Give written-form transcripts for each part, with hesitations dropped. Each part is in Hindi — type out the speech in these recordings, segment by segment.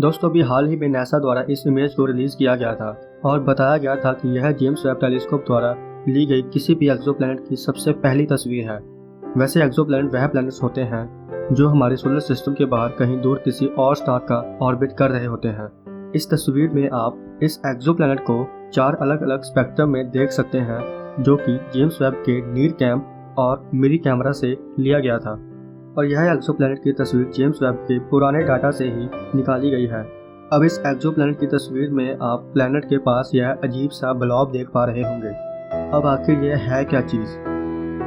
दोस्तों अभी हाल ही में नासा द्वारा इस इमेज को रिलीज किया गया था और बताया गया था कि यह जेम्स वेब टेलीस्कोप द्वारा ली गई किसी भी एक्सोप्लैनेट की सबसे पहली तस्वीर है। वैसे एक्सोप्लैनेट वह प्लैनेट्स होते हैं जो हमारे सोलर सिस्टम के बाहर कहीं दूर किसी और स्टार का ऑर्बिट कर रहे होते हैं। इस तस्वीर में आप इस एक्सोप्लैनेट को 4 अलग अलग स्पेक्ट्रम में देख सकते हैं जो कि जेम्स वेब के नीरकैम और मिरी कैमरा से लिया गया था और यह एक्सोप्लैनेट की तस्वीर जेम्स वेब के पुराने डाटा से ही निकाली गई है। अब इस एक्सोप्लैनेट की तस्वीर में आप प्लैनेट के पास यह अजीब सा ब्लॉब देख पा रहे होंगे। अब आखिर यह है क्या चीज़,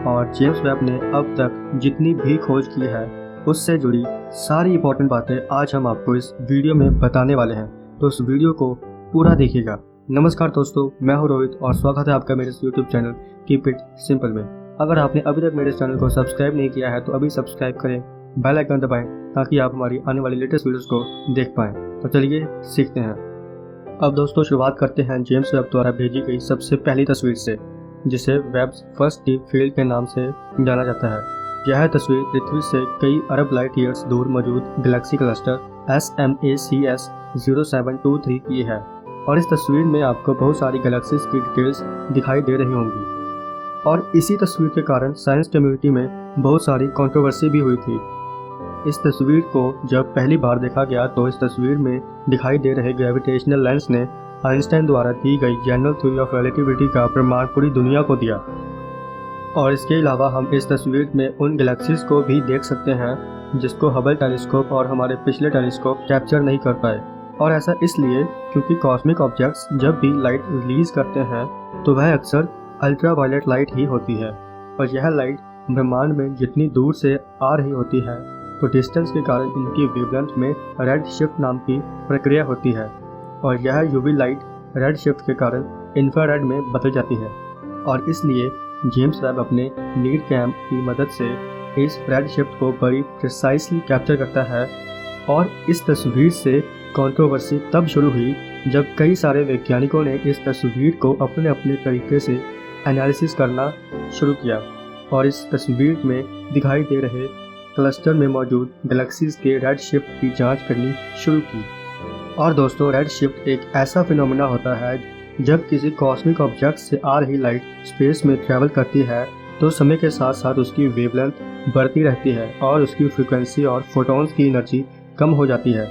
और जेम्स वेब ने अब तक जितनी भी खोज की है उससे जुड़ी सारी इंपॉर्टेंट बातें आज हम आपको इस वीडियो में बताने वाले हैं, तो इस वीडियो को पूरा देखिएगा। नमस्कार दोस्तों, मैं हूं रोहित और स्वागत है आपका मेरे इस YouTube channel keep it simple में। अगर आपने अभी तक मेरे चैनल को सब्सक्राइब नहीं किया है तो अभी सब्सक्राइब करें, बेल आइकन दबाएं ताकि आप हमारी आने वाली लेटेस्ट वीडियोस को देख पाएं। तो चलिए सीखते हैं। अब दोस्तों शुरुआत करते हैं जेम्स वेब द्वारा भेजी गई सबसे पहली तस्वीर से, जिसे वेब्स फर्स्ट डीप फील्ड के नाम से जाना जाता है। यह तस्वीर पृथ्वी से कई अरब लाइट ईयर्स दूर मौजूद गैलेक्सी क्लस्टर SMACS 0723 की है और इस तस्वीर में आपको बहुत सारी गैलेक्सीज की डिटेल्स दिखाई दे रही होंगी। और इसी तस्वीर के कारण साइंस कम्युनिटी में बहुत सारी कंट्रोवर्सी भी हुई थी। इस तस्वीर को जब पहली बार देखा गया तो इस तस्वीर में दिखाई दे रहे ग्रेविटेशनल लेंस ने आइंस्टाइन द्वारा दी गई जनरल थ्योरी ऑफ रिलेटिविटी का प्रमाण पूरी दुनिया को दिया। और इसके अलावा हम इस तस्वीर में उन गैलेक्सीज को भी देख सकते हैं जिसको हबल टेलीस्कोप और हमारे पिछले टेलीस्कोप कैप्चर नहीं कर पाए। और ऐसा इसलिए क्योंकि कॉस्मिक ऑब्जेक्ट्स जब भी लाइट रिलीज करते हैं तो वह अक्सर अल्ट्रावायलेट लाइट ही होती है, और यह लाइट ब्रह्मांड में जितनी दूर से आ रही होती है तो डिस्टेंस के कारण इनकी वेवलेंथ में रेड शिफ्ट नाम की प्रक्रिया होती है और यह यूवी लाइट रेड शिफ्ट के कारण इंफ्रारेड में बदल जाती है। और इसलिए जेम्स वेब अपने नीरकैम की मदद से इस रेड शिफ्ट को बड़ी प्रिसाइसली कैप्चर करता है। और इस तस्वीर से कंट्रोवर्सी तब शुरू हुई जब कई सारे वैज्ञानिकों ने इस तस्वीर को अपने अपने तरीके से एनालिसिस करना शुरू किया और इस तस्वीर में दिखाई दे रहे क्लस्टर में मौजूद गैलेक्सीज के रेड शिफ्ट की जांच करनी शुरू की। और दोस्तों रेड शिफ्ट एक ऐसा फिनोमेना होता है जब किसी कॉस्मिक ऑब्जेक्ट से आ रही लाइट स्पेस में ट्रैवल करती है तो समय के साथ साथ उसकी वेवलेंथ बढ़ती रहती है और उसकी फ्रीक्वेंसी और फोटॉन्स की एनर्जी कम हो जाती है।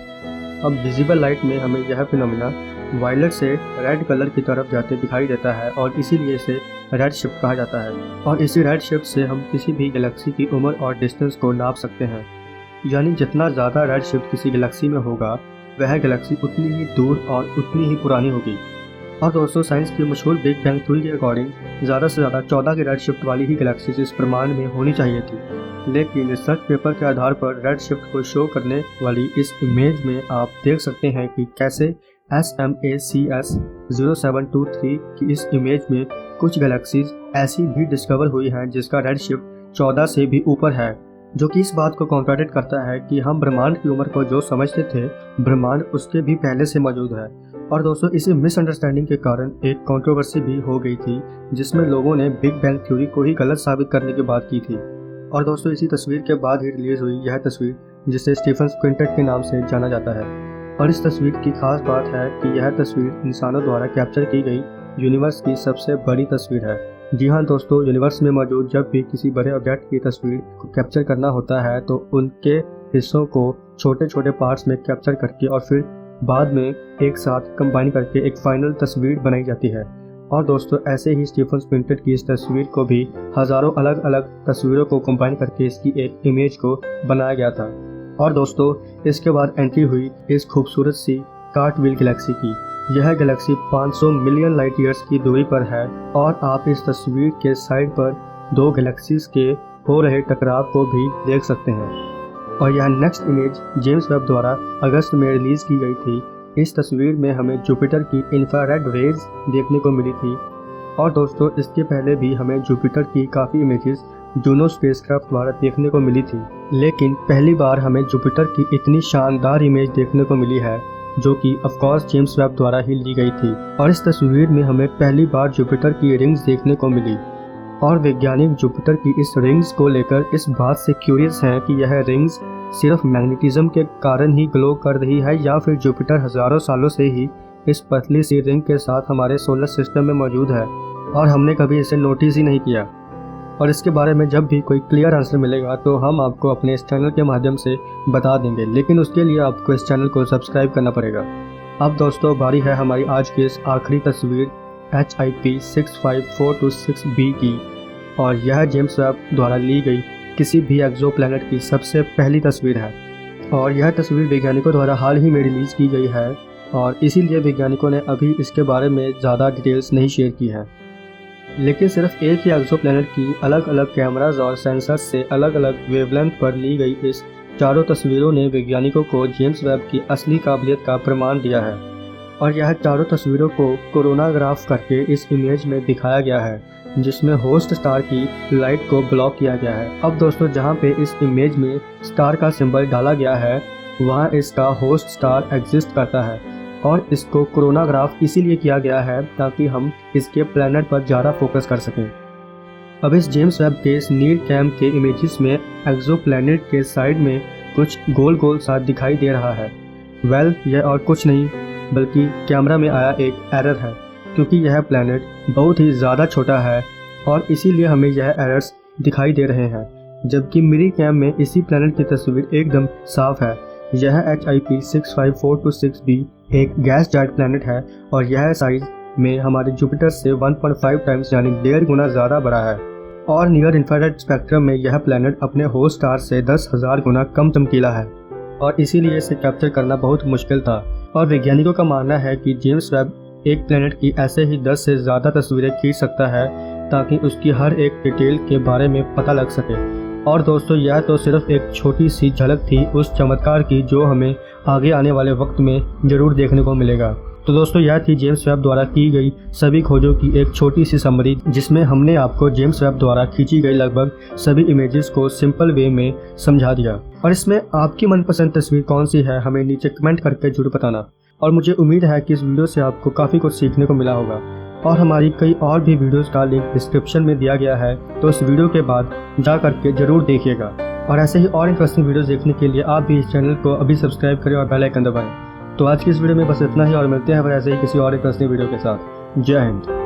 अब विजिबल लाइट में हमें यह फिनोमेना वायलेट से रेड कलर की तरफ जाते दिखाई देता है और इसीलिए इसे रेड शिफ्ट कहा जाता है। और इसी रेड शिफ्ट से हम किसी भी गैलेक्सी की उम्र और डिस्टेंस को नाप सकते हैं, यानी जितना ज़्यादा रेड शिफ्ट किसी गैलेक्सी में होगा वह गैलेक्सी उतनी ही दूर और उतनी ही पुरानी होगी। और दोस्तों साइंस की मशहूर बिग बैंग थ्योरी के अकॉर्डिंग ज़्यादा से ज़्यादा 14 की रेड शिफ्ट वाली ही गैलेक्सीज इस ब्रह्मांड में होनी चाहिए थी, लेकिन रिसर्च पेपर के आधार पर रेड शिफ्ट को शो करने वाली इस इमेज में आप देख सकते हैं कि कैसे SMACS 0723 की इस इमेज में कुछ गैलेक्सीज ऐसी भी डिस्कवर हुई हैं जिसका रेड शिफ्ट 14 से भी ऊपर है, जो कि इस बात को कॉन्ट्राडिक्ट करता है कि हम ब्रह्मांड की उम्र को जो समझते थे ब्रह्मांड उसके भी पहले से मौजूद है। और दोस्तों इसी मिसअंडरस्टैंडिंग के कारण एक कंट्रोवर्सी भी हो गई थी जिसमें लोगों ने बिग बैंग थ्योरी को ही गलत साबित करने की बात की थी। और दोस्तों इसी तस्वीर के बाद ही रिलीज हुई यह तस्वीर जिसे स्टीफन क्विंटेट के नाम से जाना जाता है। और इस तस्वीर की खास बात है कि यह तस्वीर इंसानों द्वारा कैप्चर की गई यूनिवर्स की सबसे बड़ी तस्वीर है। जी हाँ दोस्तों, यूनिवर्स में मौजूद जब भी किसी बड़े ऑब्जेक्ट की तस्वीर को कैप्चर करना होता है तो उनके हिस्सों को छोटे छोटे पार्ट्स में कैप्चर करके और फिर बाद में एक साथ कंबाइन करके एक फाइनल तस्वीर बनाई जाती है। और दोस्तों ऐसे ही स्टीफन क्विंटेट की इस तस्वीर को भी हज़ारों अलग अलग तस्वीरों को कंबाइन करके इसकी एक इमेज को बनाया गया था। और दोस्तों इसके बाद एंट्री हुई इस खूबसूरत सी कार्टव्हील गैलेक्सी की। यह गैलेक्सी 500 मिलियन लाइट ईयर्स की दूरी पर है और आप इस तस्वीर के साइड पर 2 गैलेक्सीज के हो रहे टकराव को भी देख सकते हैं। और यह नेक्स्ट इमेज जेम्स वेब द्वारा अगस्त में रिलीज की गई थी। इस तस्वीर में हमें जुपिटर की इंफ्रारेड रेज देखने को मिली थी। और दोस्तों इसके पहले भी हमें जुपिटर की काफ़ी इमेजेस जूनो स्पेसक्राफ्ट द्वारा देखने को मिली थी, लेकिन पहली बार हमें जुपिटर की इतनी शानदार इमेज देखने को मिली है जो कि ऑफ कोर्स जेम्स वेब द्वारा ही ली गई थी। और इस तस्वीर में हमें पहली बार जुपिटर की रिंग्स देखने को मिली और वैज्ञानिक जुपिटर की इस रिंग्स को लेकर इस बात से क्यूरियस हैं कि यह रिंग्स सिर्फ मैग्नेटिज्म के कारण ही ग्लो कर रही है या फिर जुपिटर हजारों सालों से ही इस पतली सी रिंग के साथ हमारे सोलर सिस्टम में मौजूद है और हमने कभी इसे नोटिस ही नहीं किया। और इसके बारे में जब भी कोई क्लियर आंसर मिलेगा तो हम आपको अपने इस चैनल के माध्यम से बता देंगे, लेकिन उसके लिए आपको इस चैनल को सब्सक्राइब करना पड़ेगा। अब दोस्तों बारी है हमारी आज की इस आखिरी तस्वीर HIP 65426b की, और यह जेम्स वेब द्वारा ली गई किसी भी एक्सोप्लैनेट की सबसे पहली तस्वीर है। और यह तस्वीर वैज्ञानिकों द्वारा हाल ही में रिलीज़ की गई है और इसीलिए वैज्ञानिकों ने अभी इसके बारे में ज़्यादा डिटेल्स नहीं शेयर की है। लेकिन सिर्फ एक ही एक्सोप्लैनेट की अलग अलग कैमराज और सेंसर्स से अलग अलग वेवलेंथ पर ली गई इस चारों तस्वीरों ने वैज्ञानिकों को जेम्स वेब की असली काबिलियत का प्रमाण दिया है। और यह चारों तस्वीरों को कोरोनाग्राफ करके इस इमेज में दिखाया गया है, जिसमें होस्ट स्टार की लाइट को ब्लॉक किया गया है। अब दोस्तों जहां पे इस इमेज में स्टार का सिंबल डाला गया है वहां इसका होस्ट स्टार एग्जिस्ट करता है, और इसको कोरोनाग्राफ इसीलिए किया गया है ताकि हम इसके प्लैनेट पर ज़्यादा फोकस कर सकें। अब इस जेम्स वेब के इस नीड कैम के इमेजेस में एक्सोप्लैनेट के साइड में कुछ गोल गोल सा दिखाई दे रहा है। यह और कुछ नहीं बल्कि कैमरा में आया एक एरर है, क्योंकि यह प्लैनेट बहुत ही ज़्यादा छोटा है और इसीलिए हमें यह एरर्स दिखाई दे रहे हैं, जबकि मेरी कैम में इसी प्लैनेट की तस्वीर एकदम साफ है। यह HIP 65426b एक गैस जाइंट प्लैनेट है और यह साइज में हमारे जुपिटर से 1.5 टाइम्स यानी 1.5 गुना ज़्यादा बड़ा है। और नियर इंफ्रारेड स्पेक्ट्रम में यह प्लैनेट अपने होस्ट स्टार से 10,000 गुना कम चमकीला है और इसीलिए इसे कैप्चर करना बहुत मुश्किल था। और वैज्ञानिकों का मानना है कि जेम्स वेब एक प्लैनेट की ऐसे ही 10 से ज़्यादा तस्वीरें खींच सकता है ताकि उसकी हर एक डिटेल के बारे में पता लग सके। और दोस्तों यह तो सिर्फ एक छोटी सी झलक थी उस चमत्कार की जो हमें आगे आने वाले वक्त में ज़रूर देखने को मिलेगा। तो दोस्तों यह थी जेम्स वेब द्वारा की गई सभी खोजों की एक छोटी सी समरी, जिसमें हमने आपको जेम्स वेब द्वारा खींची गई लगभग सभी इमेजेस को सिंपल वे में समझा दिया। और इसमें आपकी मनपसंद तस्वीर कौन सी है हमें नीचे कमेंट करके जरूर बताना। और मुझे उम्मीद है कि इस वीडियो से आपको काफ़ी कुछ सीखने को मिला होगा। और हमारी कई और भी वीडियोस का लिंक डिस्क्रिप्शन में दिया गया है, तो इस वीडियो के बाद जा करके ज़रूर देखिएगा। और ऐसे ही और इंटरेस्टिंग वीडियोस देखने के लिए आप भी इस चैनल को अभी सब्सक्राइब करें और बेल आइकन दबाएं। तो आज की इस वीडियो में बस इतना ही, और मिलते हैं फिर ऐसे ही किसी और इंटरेस्टिंग वीडियो के साथ। जय हिंद।